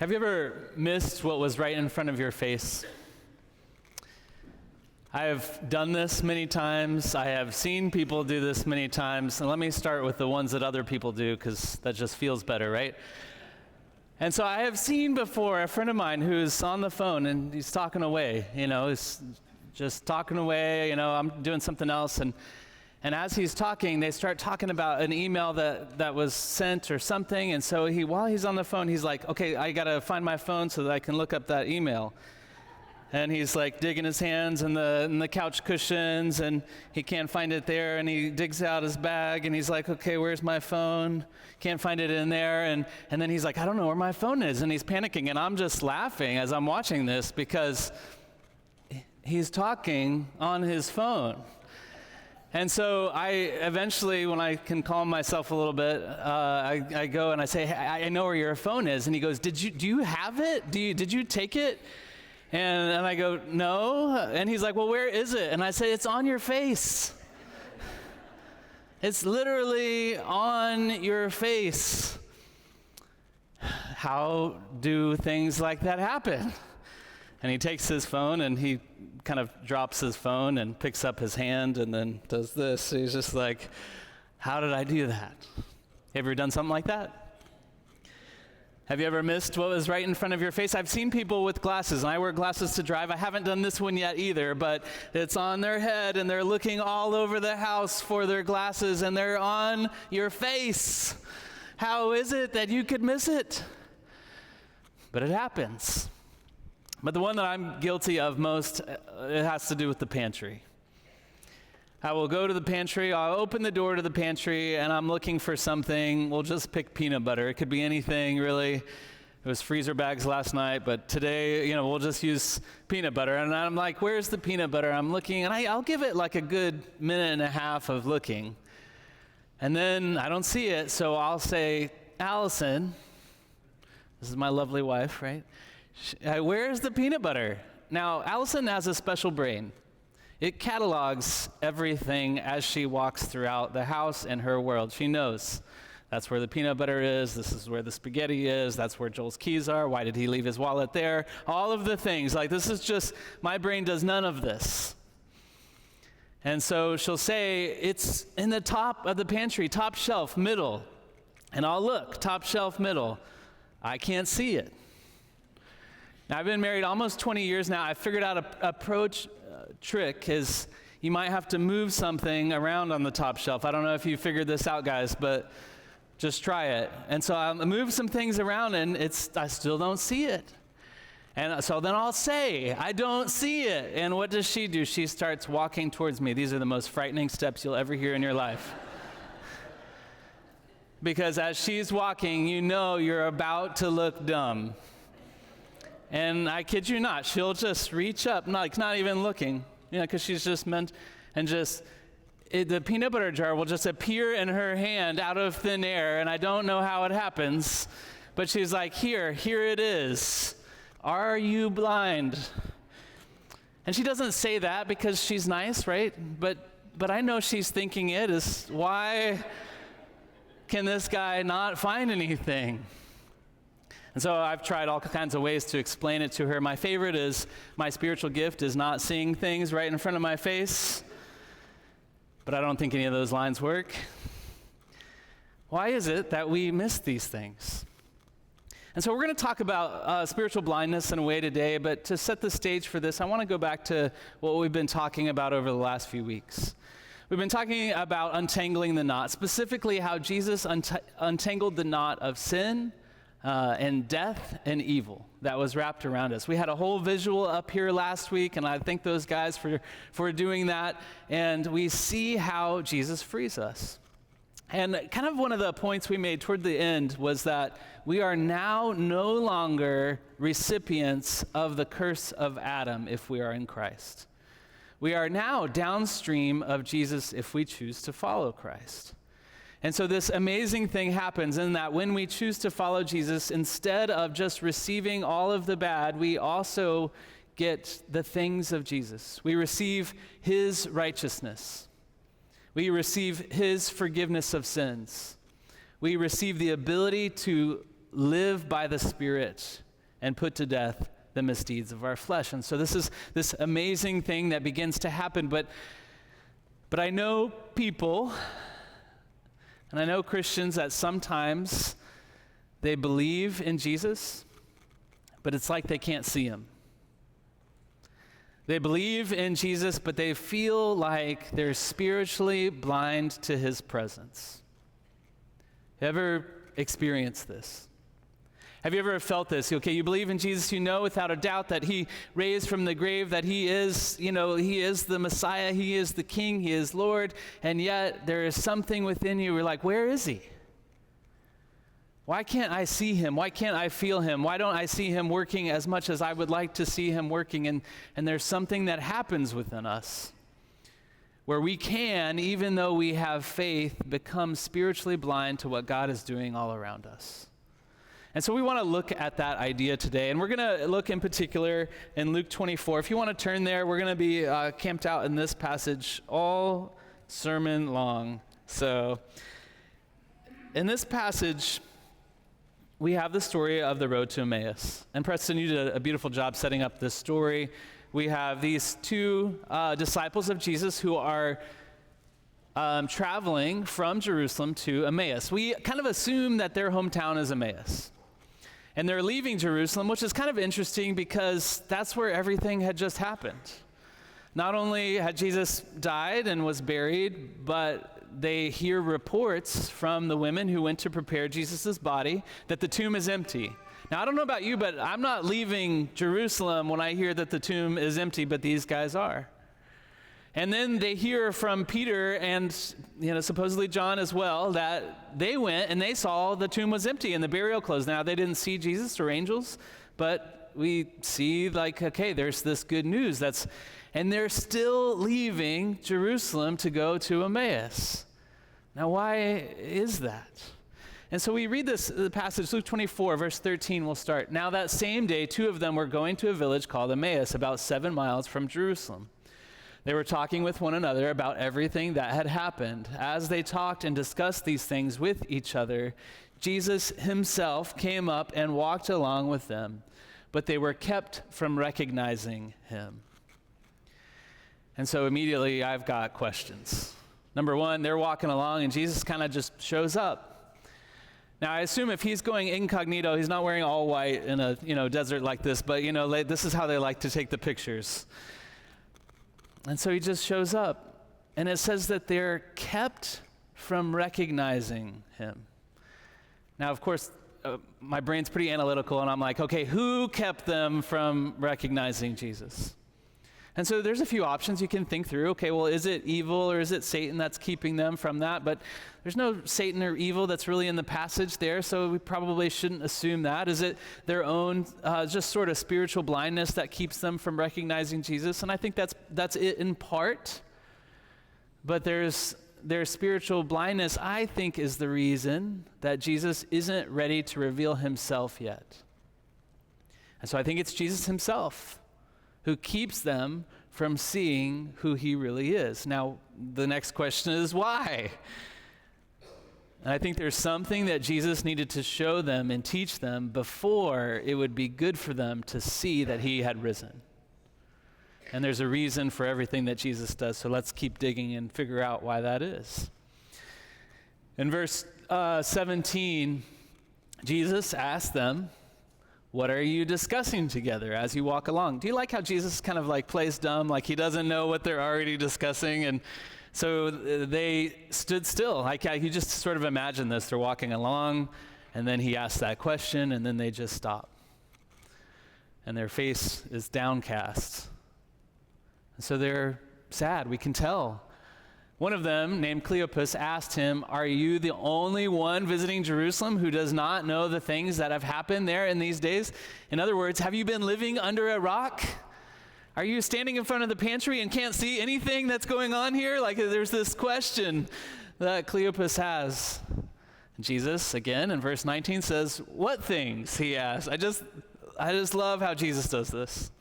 Have you ever missed what was right in front of your face? I have done this many times. I have seen people do this many times. And let me start with the ones that other people do, because that just feels better, right? And so I have seen before a friend of mine who's on the phone and he's talking away, he's just talking away, I'm doing something else. And as he's talking, they start talking about an email that was sent or something. And so while he's on the phone, he's like, okay, I got to find my phone so that I can look up that email. And he's like digging his hands in the couch cushions, and he can't find it there. And he digs out his bag, and he's like, okay, where's my phone? Can't find it in there. And then he's like, I don't know where my phone is. And he's panicking. And I'm just laughing as I'm watching this because he's talking on his phone. And so I eventually, when I can calm myself a little bit, I go and I say, hey, I know where your phone is. And he goes, do you have it? Did you take it? And I go, no. And he's like, well, where is it? And I say, it's on your face. It's literally on your face. How do things like that happen? And he takes his phone and he kind of drops his phone and picks up his hand and then does this. He's just like, how did I do that? Have you ever done something like that? Have you ever missed what was right in front of your face? I've seen people with glasses, and I wear glasses to drive. I haven't done this one yet either, but it's on their head and they're looking all over the house for their glasses and they're on your face. How is it that you could miss it? But it happens. But the one that I'm guilty of most, it has to do with the pantry. I will go to the pantry, I'll open the door to the pantry, and I'm looking for something. We'll just pick peanut butter. It could be anything, really. It was freezer bags last night, but today, we'll just use peanut butter. And I'm like, where's the peanut butter? I'm looking, and I'll give it like a good minute and a half of looking. And then I don't see it, so I'll say, Allison, this is my lovely wife, right? Where's the peanut butter? Now, Allison has a special brain. It catalogs everything as she walks throughout the house and her world. She knows that's where the peanut butter is, this is where the spaghetti is, that's where Joel's keys are, why did he leave his wallet there? All of the things. Like, this is just, my brain does none of this. And so she'll say, it's in the top of the pantry, top shelf, middle. And I'll look, top shelf, middle. I can't see it. Now, I've been married almost 20 years now. I figured out a trick is you might have to move something around on the top shelf. I don't know if you figured this out, guys, but just try it. And so I'll move some things around, and I still don't see it. And so then I'll say, I don't see it. And what does she do? She starts walking towards me. These are the most frightening steps you'll ever hear in your life. Because as she's walking, you're about to look dumb. And I kid you not, she'll just reach up, not even looking, because she's just meant, and the peanut butter jar will just appear in her hand out of thin air, and I don't know how it happens, but she's like, here it is. Are you blind? And she doesn't say that because she's nice, right? But I know she's thinking it is, why can this guy not find anything? And so I've tried all kinds of ways to explain it to her. My favorite is my spiritual gift is not seeing things right in front of my face. But I don't think any of those lines work. Why is it that we miss these things? And so we're going to talk about spiritual blindness in a way today, but to set the stage for this, I want to go back to what we've been talking about over the last few weeks. We've been talking about untangling the knot, specifically how Jesus untangled the knot of sin, and death and evil that was wrapped around us. We had a whole visual up here last week, and I thank those guys for doing that. And we see how Jesus frees us. And kind of one of the points we made toward the end was that we are now no longer recipients of the curse of Adam if we are in Christ. We are now downstream of Jesus if we choose to follow Christ. And so this amazing thing happens in that when we choose to follow Jesus, instead of just receiving all of the bad, we also get the things of Jesus. We receive his righteousness. We receive his forgiveness of sins. We receive the ability to live by the Spirit and put to death the misdeeds of our flesh. And so this is this amazing thing that begins to happen. But I know people, and I know Christians that sometimes they believe in Jesus, but it's like they can't see him. They believe in Jesus, but they feel like they're spiritually blind to his presence. Ever experienced this? Have you ever felt this? Okay, you believe in Jesus, you know without a doubt that he raised from the grave, that he is, he is the Messiah, he is the King, he is Lord, and yet there is something within you, we're like, where is he? Why can't I see him? Why can't I feel him? Why don't I see him working as much as I would like to see him working? And there's something that happens within us where we can, even though we have faith, become spiritually blind to what God is doing all around us. And so we want to look at that idea today. And we're going to look in particular in Luke 24. If you want to turn there, we're going to be camped out in this passage all sermon long. So in this passage, we have the story of the road to Emmaus. And Preston, you did a beautiful job setting up this story. We have these two disciples of Jesus who are traveling from Jerusalem to Emmaus. We kind of assume that their hometown is Emmaus. And they're leaving Jerusalem, which is kind of interesting because that's where everything had just happened. Not only had Jesus died and was buried, but they hear reports from the women who went to prepare Jesus' body that the tomb is empty. Now, I don't know about you, but I'm not leaving Jerusalem when I hear that the tomb is empty, but these guys are. And then they hear from Peter and, supposedly John as well, that they went and they saw the tomb was empty and the burial clothes. Now, they didn't see Jesus or angels, but we see okay, there's this good news and they're still leaving Jerusalem to go to Emmaus. Now, why is that? And so we read the passage, Luke 24, verse 13, we'll start. Now that same day, two of them were going to a village called Emmaus, about 7 miles from Jerusalem. They were talking with one another about everything that had happened. As they talked and discussed these things with each other, Jesus himself came up and walked along with them, but they were kept from recognizing him. And so immediately I've got questions. Number one, they're walking along and Jesus kind of just shows up. Now I assume if he's going incognito, he's not wearing all white in a desert like this, but this is how they like to take the pictures. And so he just shows up. And it says that they're kept from recognizing him. Now, of course, my brain's pretty analytical, and I'm like, okay, who kept them from recognizing Jesus? And so there's a few options you can think through. Okay, well, is it evil or is it Satan that's keeping them from that? But there's no Satan or evil that's really in the passage there, so we probably shouldn't assume that. Is it their own just sort of spiritual blindness that keeps them from recognizing Jesus? And I think that's it in part. But their spiritual blindness, I think, is the reason that Jesus isn't ready to reveal himself yet. And so I think it's Jesus himself who keeps them from seeing who he really is. Now, the next question is why? And I think there's something that Jesus needed to show them and teach them before it would be good for them to see that he had risen. And there's a reason for everything that Jesus does, so let's keep digging and figure out why that is. In verse 17, Jesus asked them, "What are you discussing together as you walk along?" Do you like how Jesus kind of plays dumb, like he doesn't know what they're already discussing? And so they stood still. You just sort of imagine this. They're walking along, and then he asks that question, and then they just stop. And their face is downcast. And so they're sad, we can tell. One of them, named Cleopas, asked him, "Are you the only one visiting Jerusalem who does not know the things that have happened there in these days?" In other words, have you been living under a rock? Are you standing in front of the pantry and can't see anything that's going on here? There's this question that Cleopas has. Jesus, again, in verse 19 says, "What things?" he asks. I just love how Jesus does this.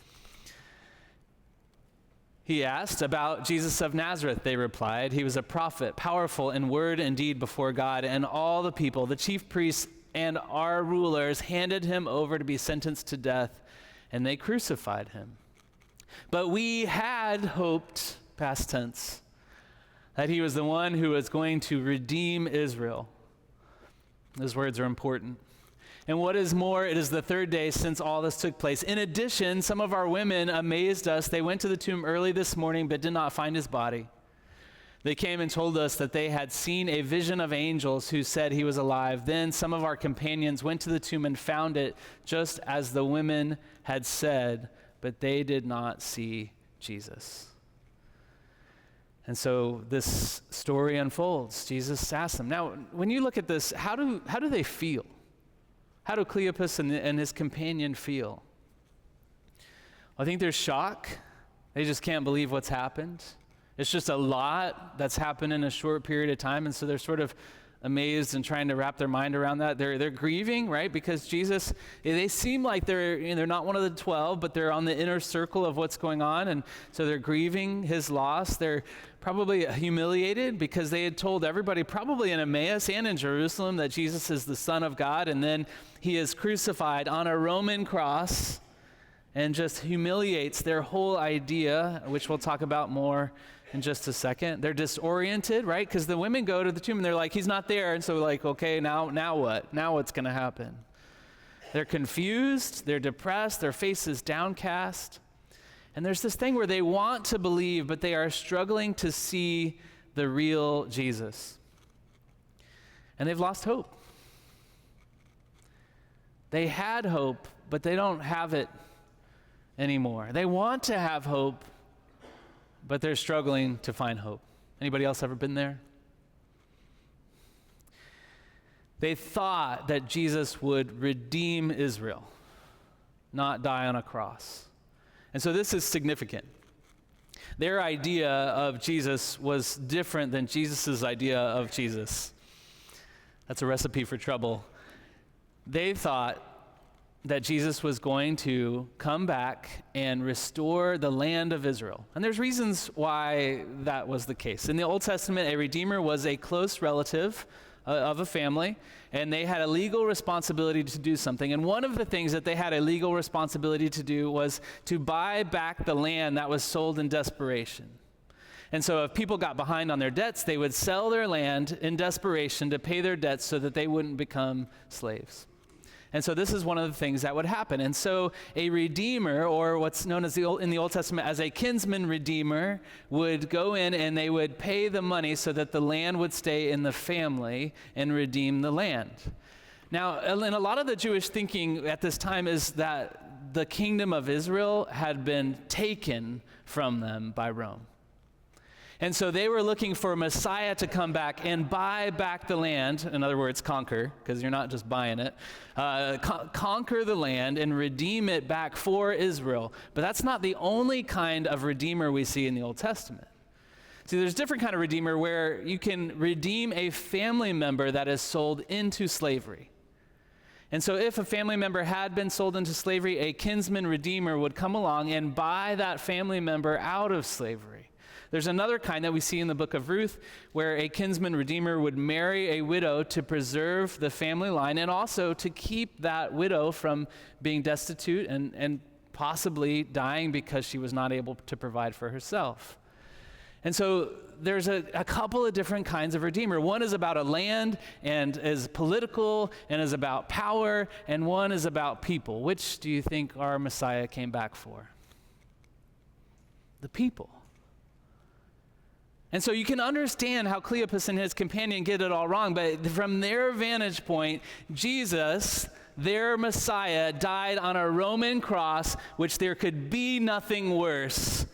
He asked about Jesus of Nazareth, they replied. "He was a prophet, powerful in word and deed before God and all the people. The chief priests and our rulers handed him over to be sentenced to death, and they crucified him. But we had hoped, past tense, that he was the one who was going to redeem Israel. Those words are important. And what is more, it is the third day since all this took place. In addition, some of our women amazed us. They went to the tomb early this morning but did not find his body. They came and told us that they had seen a vision of angels who said he was alive. Then some of our companions went to the tomb and found it just as the women had said, but they did not see Jesus. And so this story unfolds. Jesus asks them. Now, when you look at this, how do they feel? How do Cleopas and his companion feel? I think there's shock. They just can't believe what's happened. It's just a lot that's happened in a short period of time, and so they're sort of amazed and trying to wrap their mind around that. They're grieving, right? Because Jesus, they seem like they're not one of the 12, but they're on the inner circle of what's going on, and so they're grieving his loss. They're probably humiliated because they had told everybody, probably in Emmaus and in Jerusalem, that Jesus is the Son of God, and then he is crucified on a Roman cross and just humiliates their whole idea, which we'll talk about more in just a second. They're disoriented, right? Because the women go to the tomb and they're like, he's not there. And so like, okay, now what? Now what's going to happen? They're confused, they're depressed, their faces downcast. And there's this thing where they want to believe, but they are struggling to see the real Jesus. And they've lost hope. They had hope, but they don't have it anymore. They want to have hope, but they're struggling to find hope. Anybody else ever been there? They thought that Jesus would redeem Israel, not die on a cross. And so this is significant. Their idea of Jesus was different than Jesus' idea of Jesus. That's a recipe for trouble. They thought that Jesus was going to come back and restore the land of Israel. And there's reasons why that was the case. In the Old Testament, a redeemer was a close relative of a family, and they had a legal responsibility to do something. And one of the things that they had a legal responsibility to do was to buy back the land that was sold in desperation. And so if people got behind on their debts, they would sell their land in desperation to pay their debts so that they wouldn't become slaves. And so this is one of the things that would happen. And so a redeemer, or what's known as in the Old Testament as a kinsman redeemer, would go in and they would pay the money so that the land would stay in the family and redeem the land. Now, in a lot of the Jewish thinking at this time is that the kingdom of Israel had been taken from them by Rome. And so they were looking for a Messiah to come back and buy back the land. In other words, conquer, because you're not just buying it. Conquer the land and redeem it back for Israel. But that's not the only kind of redeemer we see in the Old Testament. See, there's a different kind of redeemer where you can redeem a family member that is sold into slavery. And so if a family member had been sold into slavery, a kinsman redeemer would come along and buy that family member out of slavery. There's another kind that we see in the book of Ruth where a kinsman redeemer would marry a widow to preserve the family line and also to keep that widow from being destitute and possibly dying because she was not able to provide for herself. And so there's a couple of different kinds of redeemer. One is about a land and is political and is about power, and one is about people. Which do you think our Messiah came back for? The people. And so you can understand how Cleopas and his companion get it all wrong, but from their vantage point, Jesus, their Messiah, died on a Roman cross, which there could be nothing worse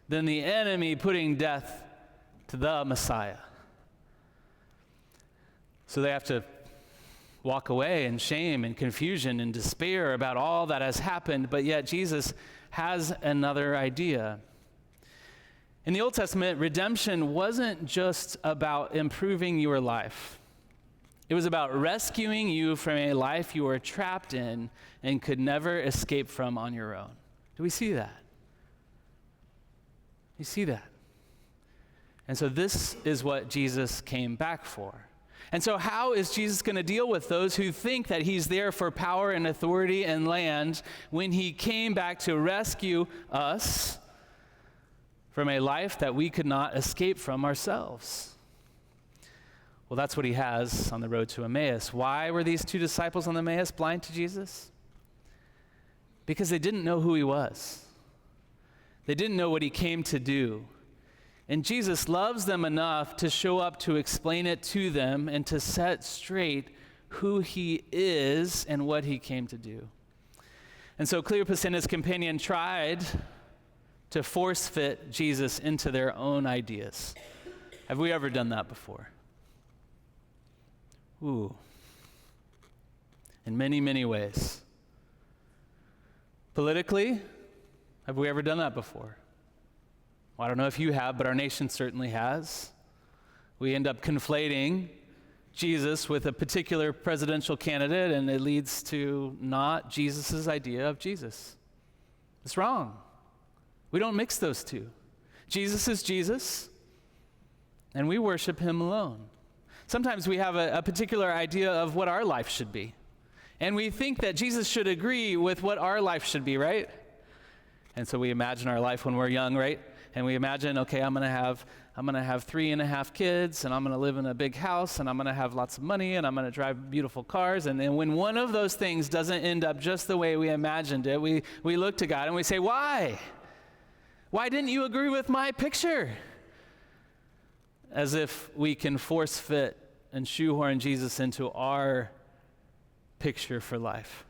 than the enemy putting death to the Messiah. So they have to walk away in shame and confusion and despair about all that has happened, but yet Jesus has another idea. In the Old Testament, redemption wasn't just about improving your life. It was about rescuing you from a life you were trapped in and could never escape from on your own. Do we see that? You see that? And so this is what Jesus came back for. And so how is Jesus going to deal with those who think that he's there for power and authority and land when he came back to rescue us from a life that we could not escape from ourselves? Well, that's what he has on the road to Emmaus. Why were these two disciples on the Emmaus blind to Jesus? Because they didn't know who he was. They didn't know what he came to do. And Jesus loves them enough to show up to explain it to them and to set straight who he is and what he came to do. And so Cleopas and his companion tried to force fit Jesus into their own ideas. Have we ever done that before? Ooh. In many, many ways. Politically, have we ever done that before? Well, I don't know if you have, but our nation certainly has. We end up conflating Jesus with a particular presidential candidate, and it leads to not Jesus' idea of Jesus. It's wrong. We don't mix those two. Jesus is Jesus, and we worship him alone. Sometimes we have a particular idea of what our life should be, and we think that Jesus should agree with what our life should be, right? And so we imagine our life when we're young, right? And we imagine, okay, I'm gonna have 3.5 kids, and I'm gonna live in a big house, and I'm gonna have lots of money, and I'm gonna drive beautiful cars. And then when one of those things doesn't end up just the way we imagined it, we look to God and we say, why? Why didn't you agree with my picture? As if we can force fit and shoehorn Jesus into our picture for life.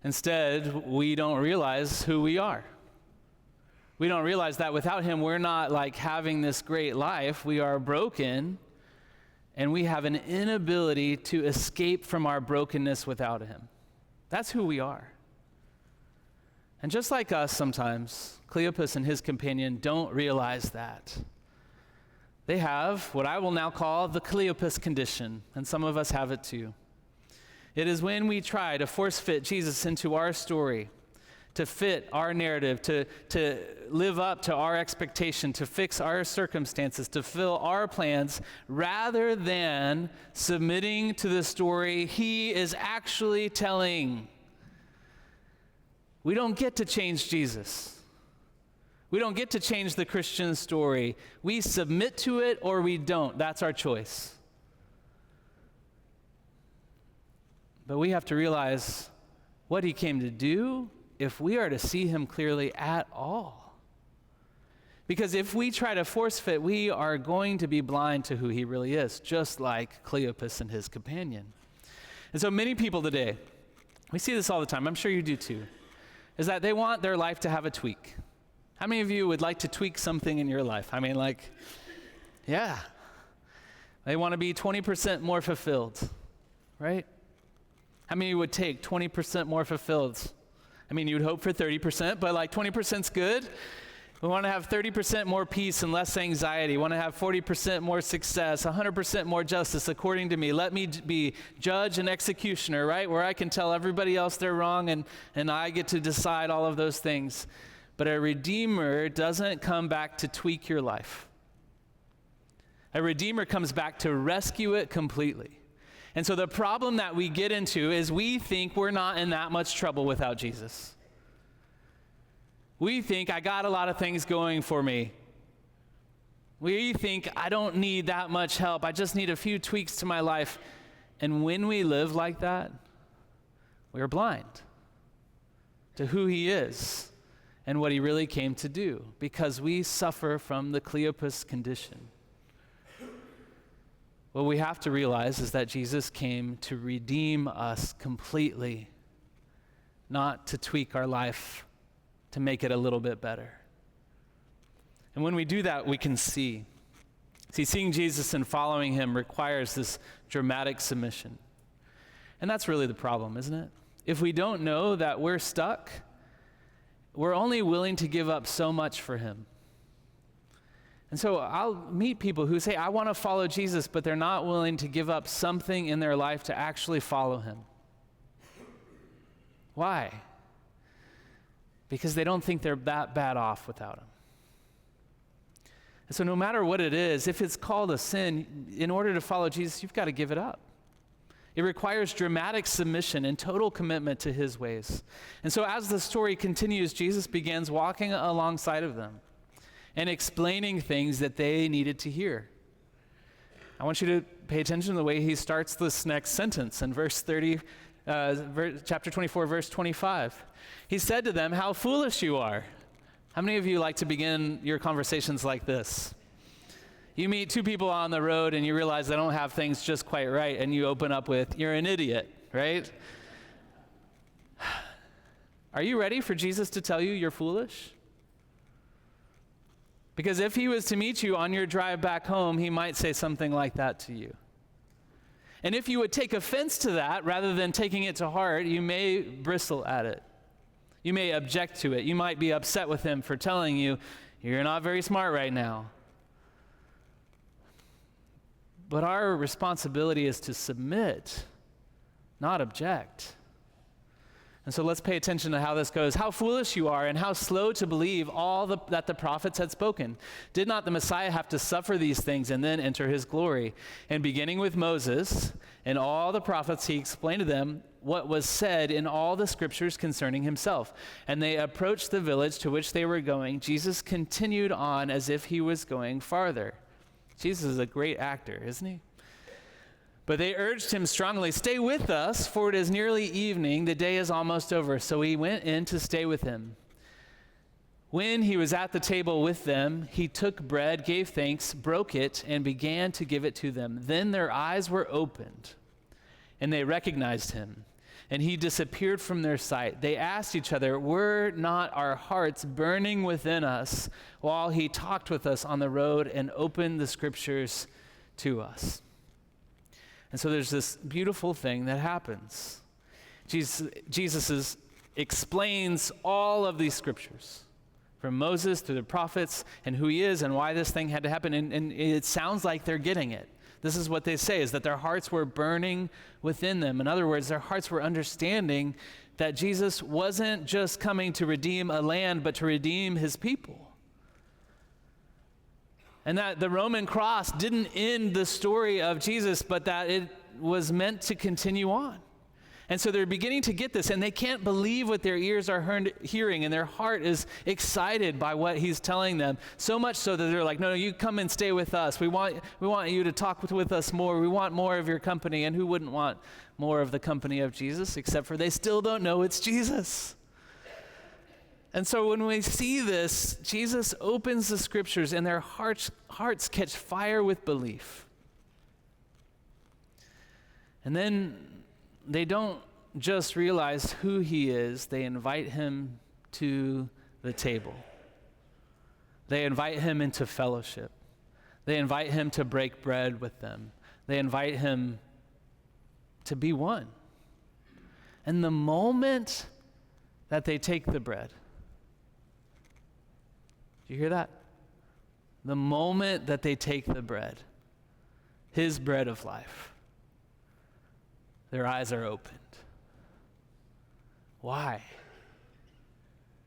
Instead, we don't realize who we are. We don't realize that without him, we're not like having this great life. We are broken, and we have an inability to escape from our brokenness without him. That's who we are. And just like us sometimes, Cleopas and his companion don't realize that. They have what I will now call the Cleopas condition, and some of us have it too. It is when we try to force fit Jesus into our story, to fit our narrative, to live up to our expectation, to fix our circumstances, to fill our plans, rather than submitting to the story he is actually telling. We don't get to change Jesus. We don't get to change the Christian story. We submit to it or we don't. That's our choice. But we have to realize what he came to do if we are to see him clearly at all. Because if we try to force fit, we are going to be blind to who he really is, just like Cleopas and his companion. And so many people today, we see this all the time, I'm sure you do too, is that they want their life to have a tweak. How many of you would like to tweak something in your life? I mean, yeah. They want to be 20% more fulfilled, right? How many would take 20% more fulfilled? I mean, you would hope for 30%, but 20%'s good. We want to have 30% more peace and less anxiety. We want to have 40% more success, 100% more justice, according to me. Let me be judge and executioner, right? Where I can tell everybody else they're wrong and I get to decide all of those things. But a redeemer doesn't come back to tweak your life. A redeemer comes back to rescue it completely. And so the problem that we get into is we think we're not in that much trouble without Jesus. We think I got a lot of things going for me. We think I don't need that much help. I just need a few tweaks to my life. And when we live like that, we are blind to who he is and what he really came to do, because we suffer from the Cleopas condition. What we have to realize is that Jesus came to redeem us completely, not to tweak our life to make it a little bit better. And when we do that, we can see. See, seeing Jesus and following him requires this dramatic submission. And that's really the problem, isn't it? If we don't know that we're stuck, we're only willing to give up so much for him. And so I'll meet people who say, I want to follow Jesus, but they're not willing to give up something in their life to actually follow him. Why? Because they don't think they're that bad off without him. So no matter what it is, if it's called a sin, in order to follow Jesus, you've got to give it up. It requires dramatic submission and total commitment to his ways. And so as the story continues, Jesus begins walking alongside of them and explaining things that they needed to hear. I want you to pay attention to the way he starts this next sentence in chapter 24, verse 25. He said to them, "How foolish you are." How many of you like to begin your conversations like this? You meet two people on the road and you realize they don't have things just quite right, and you open up with, "You're an idiot," right? Are you ready for Jesus to tell you you're foolish? Because if he was to meet you on your drive back home, he might say something like that to you. And if you would take offense to that rather than taking it to heart, you may bristle at it. You may object to it. You might be upset with him for telling you, "You're not very smart right now." But our responsibility is to submit, not object. And so let's pay attention to how this goes. "How foolish you are, and how slow to believe all that the prophets had spoken. Did not the Messiah have to suffer these things and then enter his glory?" And beginning with Moses and all the prophets, he explained to them what was said in all the scriptures concerning himself. And they approached the village to which they were going. Jesus continued on as if he was going farther. Jesus is a great actor, isn't he? But they urged him strongly, "Stay with us, for it is nearly evening. The day is almost over." So he went in to stay with him. When he was at the table with them, he took bread, gave thanks, broke it, and began to give it to them. Then their eyes were opened, and they recognized him, and he disappeared from their sight. They asked each other, "Were not our hearts burning within us while he talked with us on the road and opened the scriptures to us?" And so there's this beautiful thing that happens. Jesus explains all of these scriptures, from Moses to the prophets, and who he is and why this thing had to happen. And it sounds like they're getting it. This is what they say, is that their hearts were burning within them. In other words, their hearts were understanding that Jesus wasn't just coming to redeem a land, but to redeem his people. And that the Roman cross didn't end the story of Jesus, but that it was meant to continue on. And so they're beginning to get this, and they can't believe what their ears are hearing, and their heart is excited by what he's telling them, so much so that they're like, "No, you come and stay with us. We want you to talk with us more. We want more of your company." And who wouldn't want more of the company of Jesus, except for they still don't know it's Jesus. And so when we see this, Jesus opens the scriptures and their hearts catch fire with belief. And then they don't just realize who he is, they invite him to the table. They invite him into fellowship. They invite him to break bread with them. They invite him to be one. And the moment that they take the bread, do you hear that? The moment that they take the bread, his bread of life, their eyes are opened. Why?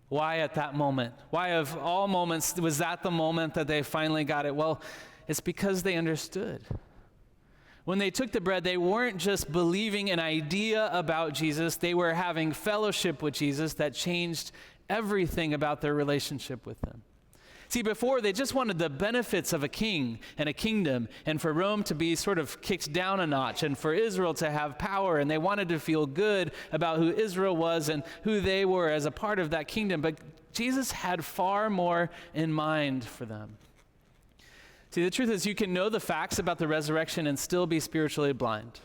Why at that moment? Why of all moments was that the moment that they finally got it? Well, it's because they understood. When they took the bread, they weren't just believing an idea about Jesus, they were having fellowship with Jesus that changed everything about their relationship with him. See, before they just wanted the benefits of a king and a kingdom, and for Rome to be sort of kicked down a notch, and for Israel to have power, and they wanted to feel good about who Israel was and who they were as a part of that kingdom. But Jesus had far more in mind for them. See, the truth is you can know the facts about the resurrection and still be spiritually blind.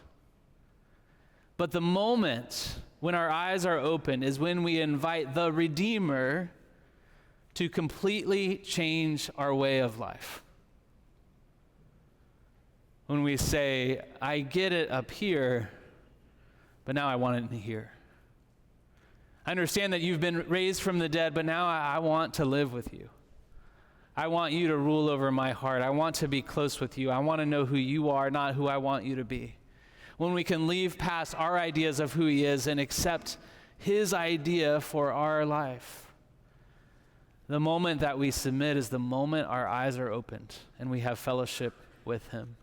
But the moment when our eyes are open is when we invite the Redeemer to completely change our way of life. When we say, I get it up here, but now I want it in here. I understand that you've been raised from the dead, but now I want to live with you. I want you to rule over my heart. I want to be close with you. I want to know who you are, not who I want you to be. When we can leave past our ideas of who he is and accept his idea for our life, The moment that we submit is the moment our eyes are opened and we have fellowship with him.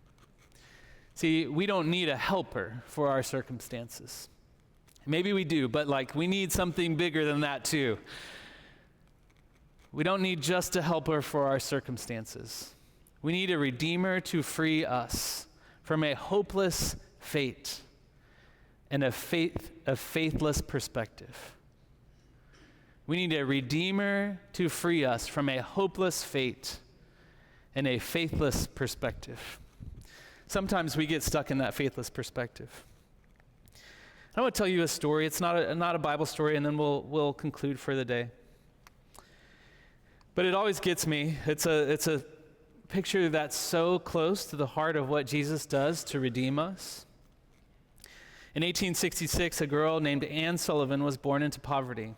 See, we don't need a helper for our circumstances. Maybe we do, but we need something bigger than that too. We don't need just a helper for our circumstances. We need a redeemer to free us from a hopeless fate and a faithless perspective. We need a redeemer to free us from a hopeless fate and a faithless perspective. Sometimes we get stuck in that faithless perspective. I want to tell you a story. It's not a Bible story, and then we'll conclude for the day. But it always gets me. It's a picture that's so close to the heart of what Jesus does to redeem us. In 1866, a girl named Anne Sullivan was born into poverty.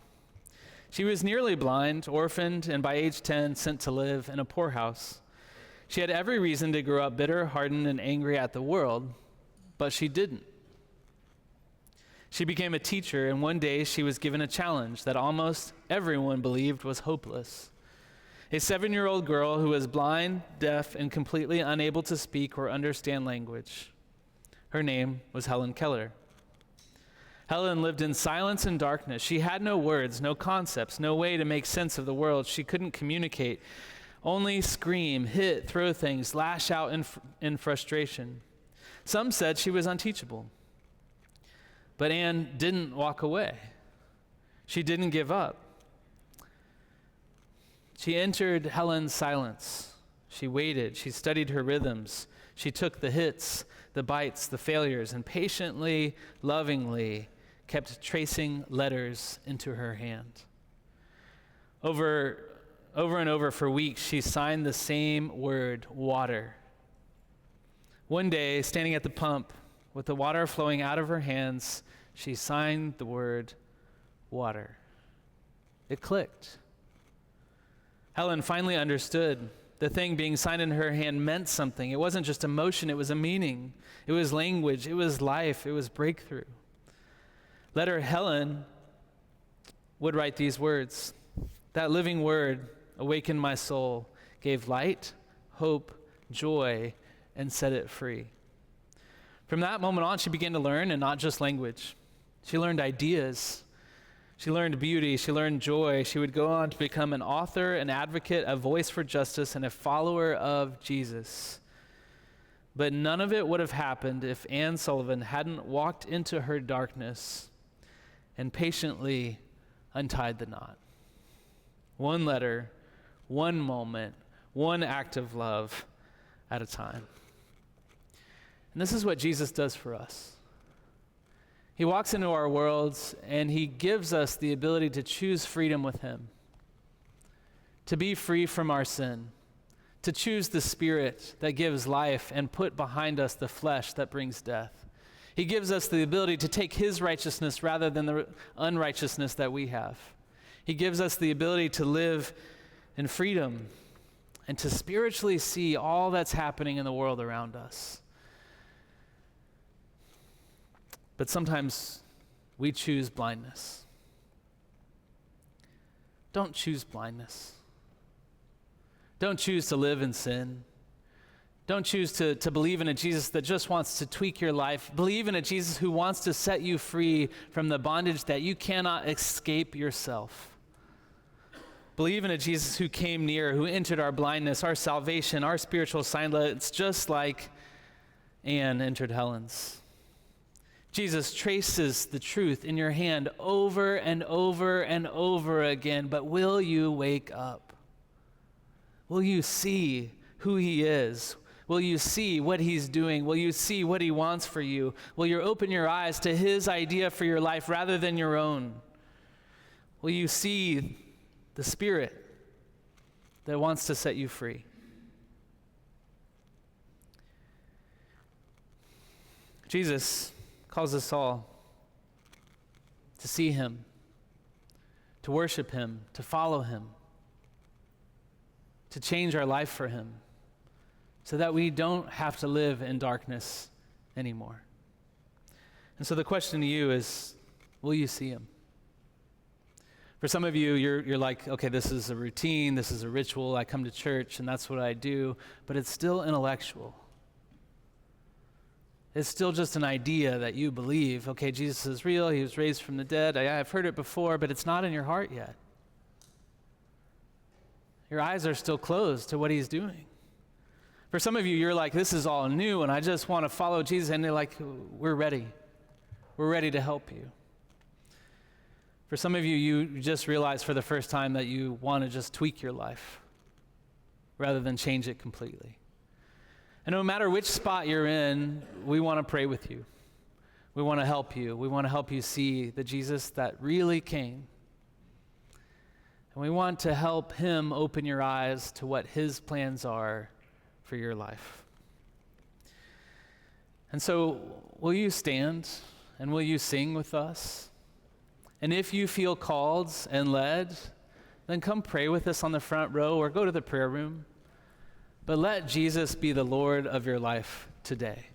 She was nearly blind, orphaned, and by age 10, sent to live in a poorhouse. She had every reason to grow up bitter, hardened, and angry at the world, but she didn't. She became a teacher, and one day she was given a challenge that almost everyone believed was hopeless. A 7-year-old girl who was blind, deaf, and completely unable to speak or understand language. Her name was Helen Keller. Helen lived in silence and darkness. She had no words, no concepts, no way to make sense of the world. She couldn't communicate, only scream, hit, throw things, lash out in frustration. Some said she was unteachable. But Anne didn't walk away. She didn't give up. She entered Helen's silence. She waited. She studied her rhythms. She took the hits, the bites, the failures, and patiently, lovingly kept tracing letters into her hand. Over and over for weeks, she signed the same word, water. One day, standing at the pump with the water flowing out of her hands, she signed the word, water. It clicked. Helen finally understood. The thing being signed in her hand meant something. It wasn't just emotion, it was a meaning. It was language, it was life, it was breakthrough. Later, Helen would write these words. That living word awakened my soul, gave light, hope, joy, and set it free. From that moment on, she began to learn, and not just language. She learned ideas. She learned beauty. She learned joy. She would go on to become an author, an advocate, a voice for justice, and a follower of Jesus. But none of it would have happened if Anne Sullivan hadn't walked into her darkness and patiently untied the knot. One letter, one moment, one act of love at a time. And this is what Jesus does for us. He walks into our worlds and he gives us the ability to choose freedom with him, to be free from our sin, to choose the Spirit that gives life and put behind us the flesh that brings death. He gives us the ability to take his righteousness rather than the unrighteousness that we have. He gives us the ability to live in freedom and to spiritually see all that's happening in the world around us. But sometimes we choose blindness. Don't choose blindness. Don't choose to live in sin. Don't choose to believe in a Jesus that just wants to tweak your life. Believe in a Jesus who wants to set you free from the bondage that you cannot escape yourself. Believe in a Jesus who came near, who entered our blindness, our salvation, our spiritual silence, just like Anne entered Helen's. Jesus traces the truth in your hand over and over and over again, but will you wake up? Will you see who he is? Will you see what he's doing? Will you see what he wants for you? Will you open your eyes to his idea for your life rather than your own? Will you see the Spirit that wants to set you free? Jesus calls us all to see him, to worship him, to follow him, to change our life for him, so that we don't have to live in darkness anymore. And so the question to you is, will you see him? For some of you, you're like, okay, this is a routine, this is a ritual, I come to church and that's what I do, but it's still intellectual. It's still just an idea that you believe, okay, Jesus is real, he was raised from the dead, I've heard it before, but it's not in your heart yet. Your eyes are still closed to what he's doing. For some of you, you're like, this is all new and I just want to follow Jesus, and they're like, we're ready. We're ready to help you. For some of you, you just realize for the first time that you want to just tweak your life rather than change it completely. And no matter which spot you're in, we want to pray with you. We want to help you. We want to help you see the Jesus that really came. And we want to help him open your eyes to what his plans are for your life. And so, will you stand and will you sing with us? And if you feel called and led, then come pray with us on the front row or go to the prayer room. But let Jesus be the Lord of your life today.